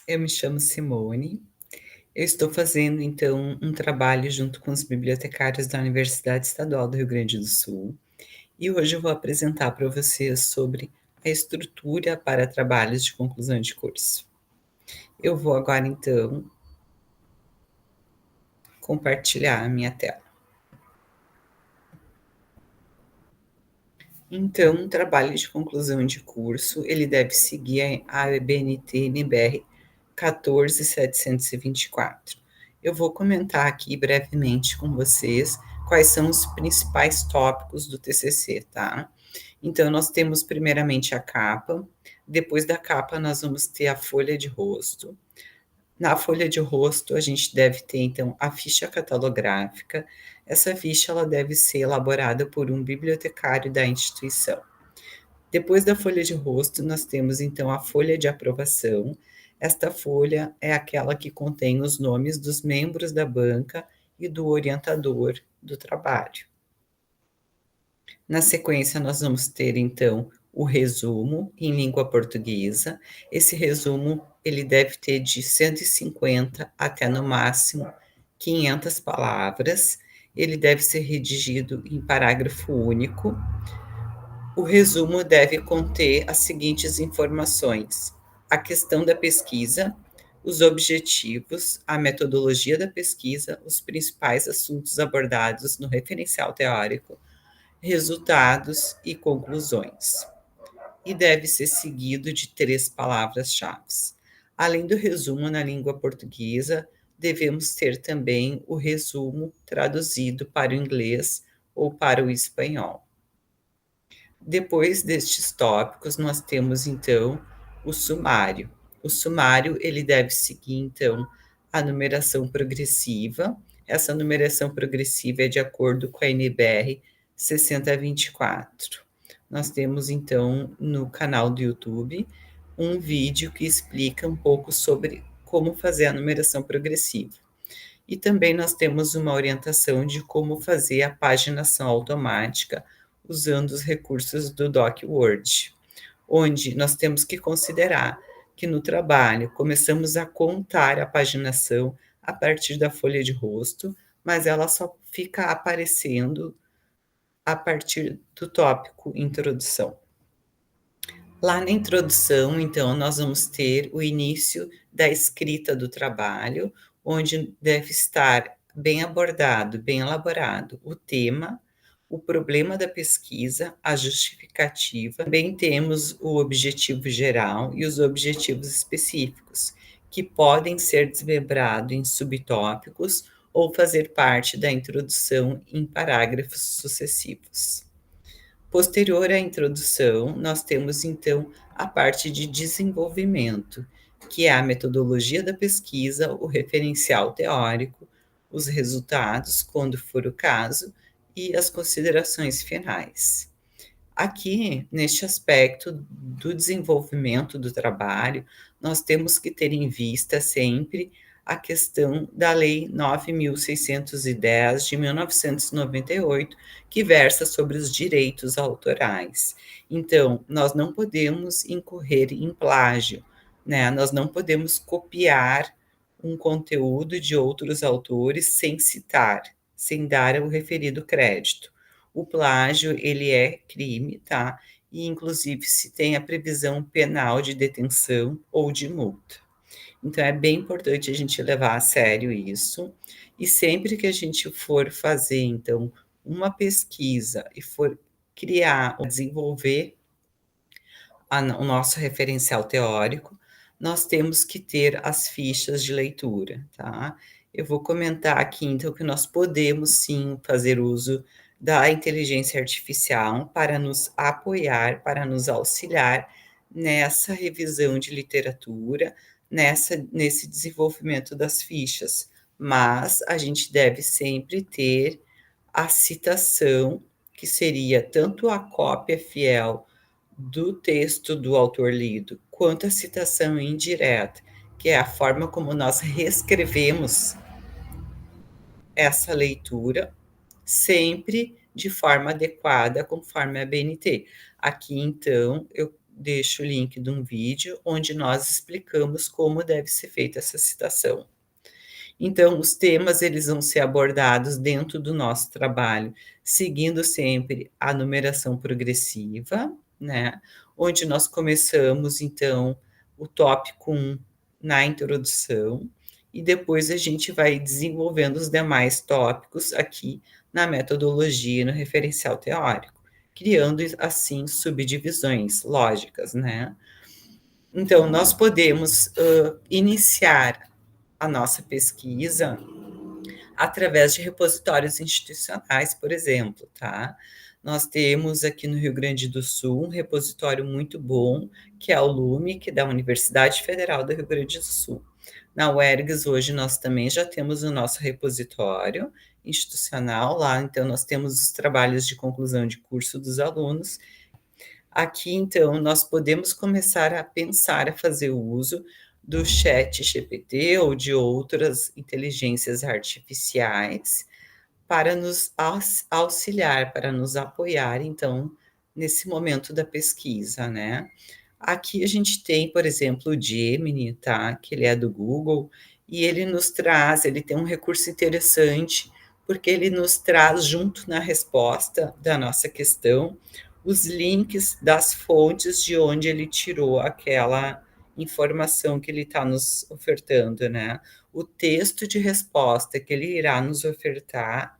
Eu me chamo Simone. Eu estou fazendo, então, um trabalho junto com os bibliotecários da Universidade Estadual do Rio Grande do Sul, e hoje eu vou apresentar para vocês sobre a estrutura para trabalhos de conclusão de curso. Eu vou agora, então, compartilhar a minha tela. Então, um trabalho de conclusão de curso, ele deve seguir a ABNT-NBR 14724. Eu vou comentar aqui brevemente com vocês quais são os principais tópicos do TCC, tá? Então, nós temos primeiramente a capa, depois da capa nós vamos ter a folha de rosto. Na folha de rosto, a gente deve ter, então, a ficha catalográfica. Essa ficha ela deve ser elaborada por um bibliotecário da instituição. Depois da folha de rosto, nós temos, então, a folha de aprovação. Esta folha é aquela que contém os nomes dos membros da banca e do orientador do trabalho. Na sequência, nós vamos ter, então, o resumo em língua portuguesa. Esse resumo, ele deve ter de 150 até, no máximo, 500 palavras. Ele deve ser redigido em parágrafo único. O resumo deve conter as seguintes informações: a questão da pesquisa, os objetivos, a metodologia da pesquisa, os principais assuntos abordados no referencial teórico, resultados e conclusões. E deve ser seguido de 3 palavras-chave. Além do resumo na língua portuguesa, devemos ter também o resumo traduzido para o inglês ou para o espanhol. Depois destes tópicos, nós temos, então, o sumário. O sumário, ele deve seguir, então, a numeração progressiva. Essa numeração progressiva é de acordo com a NBR 6024. Nós temos, então, no canal do YouTube, um vídeo que explica um pouco sobre como fazer a numeração progressiva. E também nós temos uma orientação de como fazer a paginação automática usando os recursos do DocWord, onde nós temos que considerar que no trabalho começamos a contar a paginação a partir da folha de rosto, mas ela só fica aparecendo a partir do tópico introdução. Lá na introdução, então, nós vamos ter o início da escrita do trabalho, onde deve estar bem abordado, bem elaborado o tema, o problema da pesquisa, a justificativa. Também temos o objetivo geral e os objetivos específicos, que podem ser desmembrados em subtópicos ou fazer parte da introdução em parágrafos sucessivos. Posterior à introdução, nós temos, então, a parte de desenvolvimento, que é a metodologia da pesquisa, o referencial teórico, os resultados, quando for o caso, e as considerações finais. Aqui, neste aspecto do desenvolvimento do trabalho, nós temos que ter em vista sempre a questão da Lei 9.610 de 1998, que versa sobre os direitos autorais. Então, nós não podemos incorrer em plágio, né? Nós não podemos copiar um conteúdo de outros autores sem citar, sem dar o referido crédito. O plágio, ele é crime, tá? E, inclusive, se tem a previsão penal de detenção ou de multa. Então, é bem importante a gente levar a sério isso. E sempre que a gente for fazer, então, uma pesquisa e for criar ou desenvolver o nosso referencial teórico, nós temos que ter as fichas de leitura, tá? Eu vou comentar aqui, então, que nós podemos sim fazer uso da inteligência artificial para nos apoiar, para nos auxiliar nessa revisão de literatura, nesse desenvolvimento das fichas, mas a gente deve sempre ter a citação, que seria tanto a cópia fiel do texto do autor lido, quanto a citação indireta, que é a forma como nós reescrevemos essa leitura, sempre de forma adequada, conforme a BNT. Aqui, então, eu deixo o link de um vídeo onde nós explicamos como deve ser feita essa citação. Então, os temas eles vão ser abordados dentro do nosso trabalho, seguindo sempre a numeração progressiva, né, onde nós começamos, então, o tópico 1 na introdução, e depois a gente vai desenvolvendo os demais tópicos aqui na metodologia e no referencial teórico, criando, assim, subdivisões lógicas, né. Então, nós podemos, iniciar a nossa pesquisa através de repositórios institucionais, por exemplo, tá? Nós temos aqui no Rio Grande do Sul um repositório muito bom, que é o LUME, que é da Universidade Federal do Rio Grande do Sul. Na UERGS, hoje, nós também já temos o nosso repositório institucional lá, então nós temos os trabalhos de conclusão de curso dos alunos. Aqui, então, nós podemos começar a pensar, a fazer o uso do ChatGPT ou de outras inteligências artificiais para nos auxiliar, para nos apoiar, então, nesse momento da pesquisa, né. Aqui a gente tem, por exemplo, o Gemini, tá, que ele é do Google, e ele tem um recurso interessante, porque ele nos traz junto na resposta da nossa questão, os links das fontes de onde ele tirou aquela informação que ele está nos ofertando, né. O texto de resposta que ele irá nos ofertar,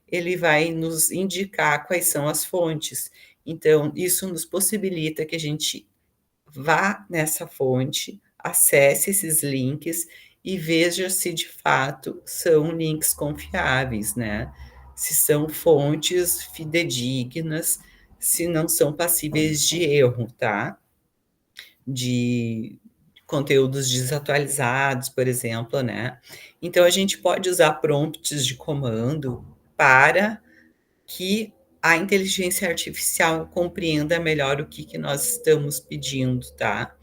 ele vai nos indicar quais são as fontes. Então, isso nos possibilita que a gente vá nessa fonte, acesse esses links e veja se de fato são links confiáveis, né. Se são fontes fidedignas, se não são passíveis de erro, tá. De conteúdos desatualizados, por exemplo, né. Então a gente pode usar prompts de comando para que a inteligência artificial compreenda melhor o que nós estamos pedindo, tá.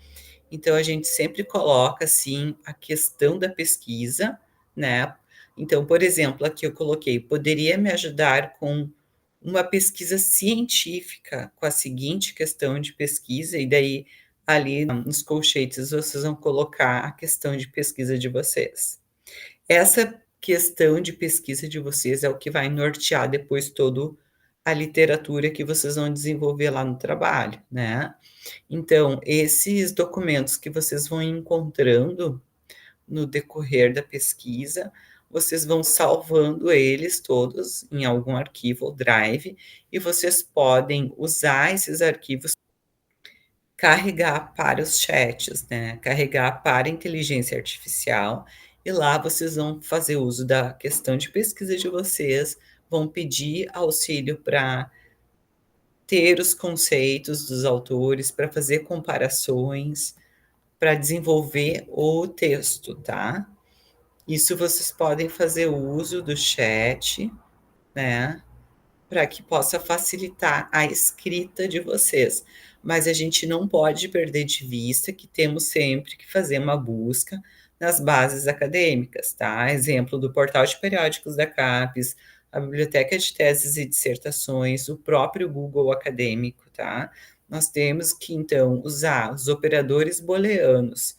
Então a gente sempre coloca, assim, a questão da pesquisa, né. Então, por exemplo, aqui eu coloquei: "Poderia me ajudar com uma pesquisa científica com a seguinte questão de pesquisa", e daí ali nos colchetes vocês vão colocar a questão de pesquisa de vocês. Essa questão de pesquisa de vocês é o que vai nortear depois todo a literatura que vocês vão desenvolver lá no trabalho, né. Então, esses documentos que vocês vão encontrando no decorrer da pesquisa, vocês vão salvando eles todos em algum arquivo ou drive, e vocês podem usar esses arquivos, carregar para os chats, né, carregar para a inteligência artificial, e lá vocês vão fazer uso da questão de pesquisa de vocês, vão pedir auxílio para ter os conceitos dos autores, para fazer comparações, para desenvolver o texto, tá. Isso vocês podem fazer uso do chat, né, para que possa facilitar a escrita de vocês. Mas a gente não pode perder de vista que temos sempre que fazer uma busca nas bases acadêmicas, tá. Exemplo do portal de periódicos da CAPES, a biblioteca de teses e dissertações, o próprio Google acadêmico, tá. Nós temos que, então, usar os operadores booleanos,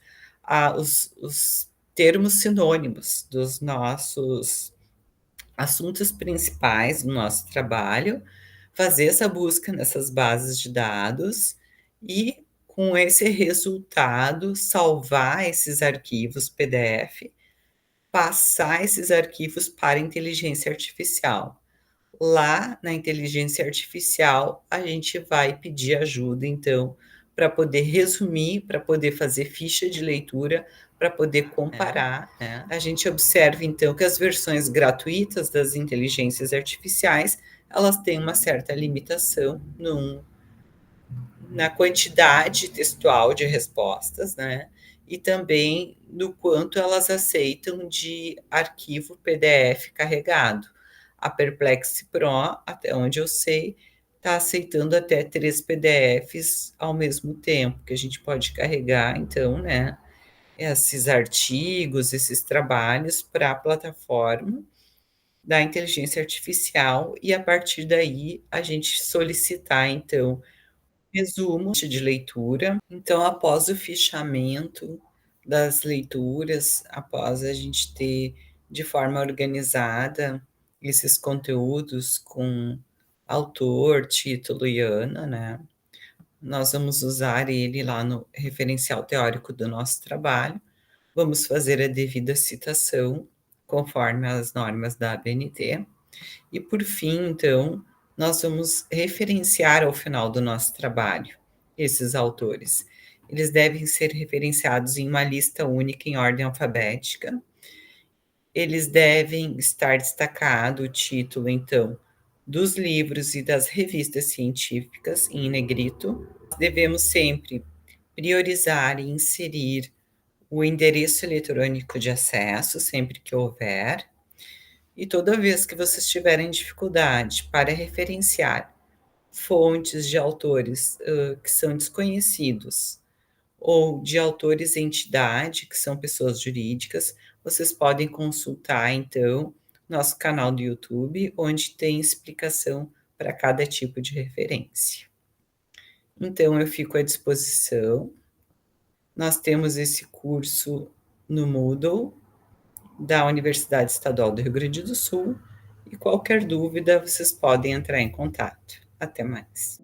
os termos sinônimos dos nossos assuntos principais do nosso trabalho, fazer essa busca nessas bases de dados e, com esse resultado, salvar esses arquivos PDF, passar esses arquivos para a inteligência artificial. Lá na inteligência artificial, a gente vai pedir ajuda, então, para poder resumir, para poder fazer ficha de leitura, para poder comparar. A gente observa, então, que as versões gratuitas das inteligências artificiais, elas têm uma certa limitação na quantidade textual de respostas, né, e também no quanto elas aceitam de arquivo PDF carregado. A Perplexity Pro, até onde eu sei, está aceitando até 3 PDFs ao mesmo tempo, que a gente pode carregar, então, né, esses artigos, esses trabalhos para a plataforma da inteligência artificial e, a partir daí, a gente solicitar, então, resumo de leitura. Então, após o fichamento das leituras, após a gente ter de forma organizada esses conteúdos com autor, título e ano, né, nós vamos usar ele lá no referencial teórico do nosso trabalho, vamos fazer a devida citação, conforme as normas da ABNT, e por fim, então, nós vamos referenciar ao final do nosso trabalho esses autores. Eles devem ser referenciados em uma lista única em ordem alfabética. Eles devem estar destacado o título, então, dos livros e das revistas científicas em negrito. Devemos sempre priorizar e inserir o endereço eletrônico de acesso sempre que houver. E toda vez que vocês tiverem dificuldade para referenciar fontes de autores, que são desconhecidos, ou de autores entidade, que são pessoas jurídicas, vocês podem consultar, então, nosso canal do YouTube, onde tem explicação para cada tipo de referência. Então, eu fico à disposição. Nós temos esse curso no Moodle, da Universidade Estadual do Rio Grande do Sul, e qualquer dúvida vocês podem entrar em contato. Até mais.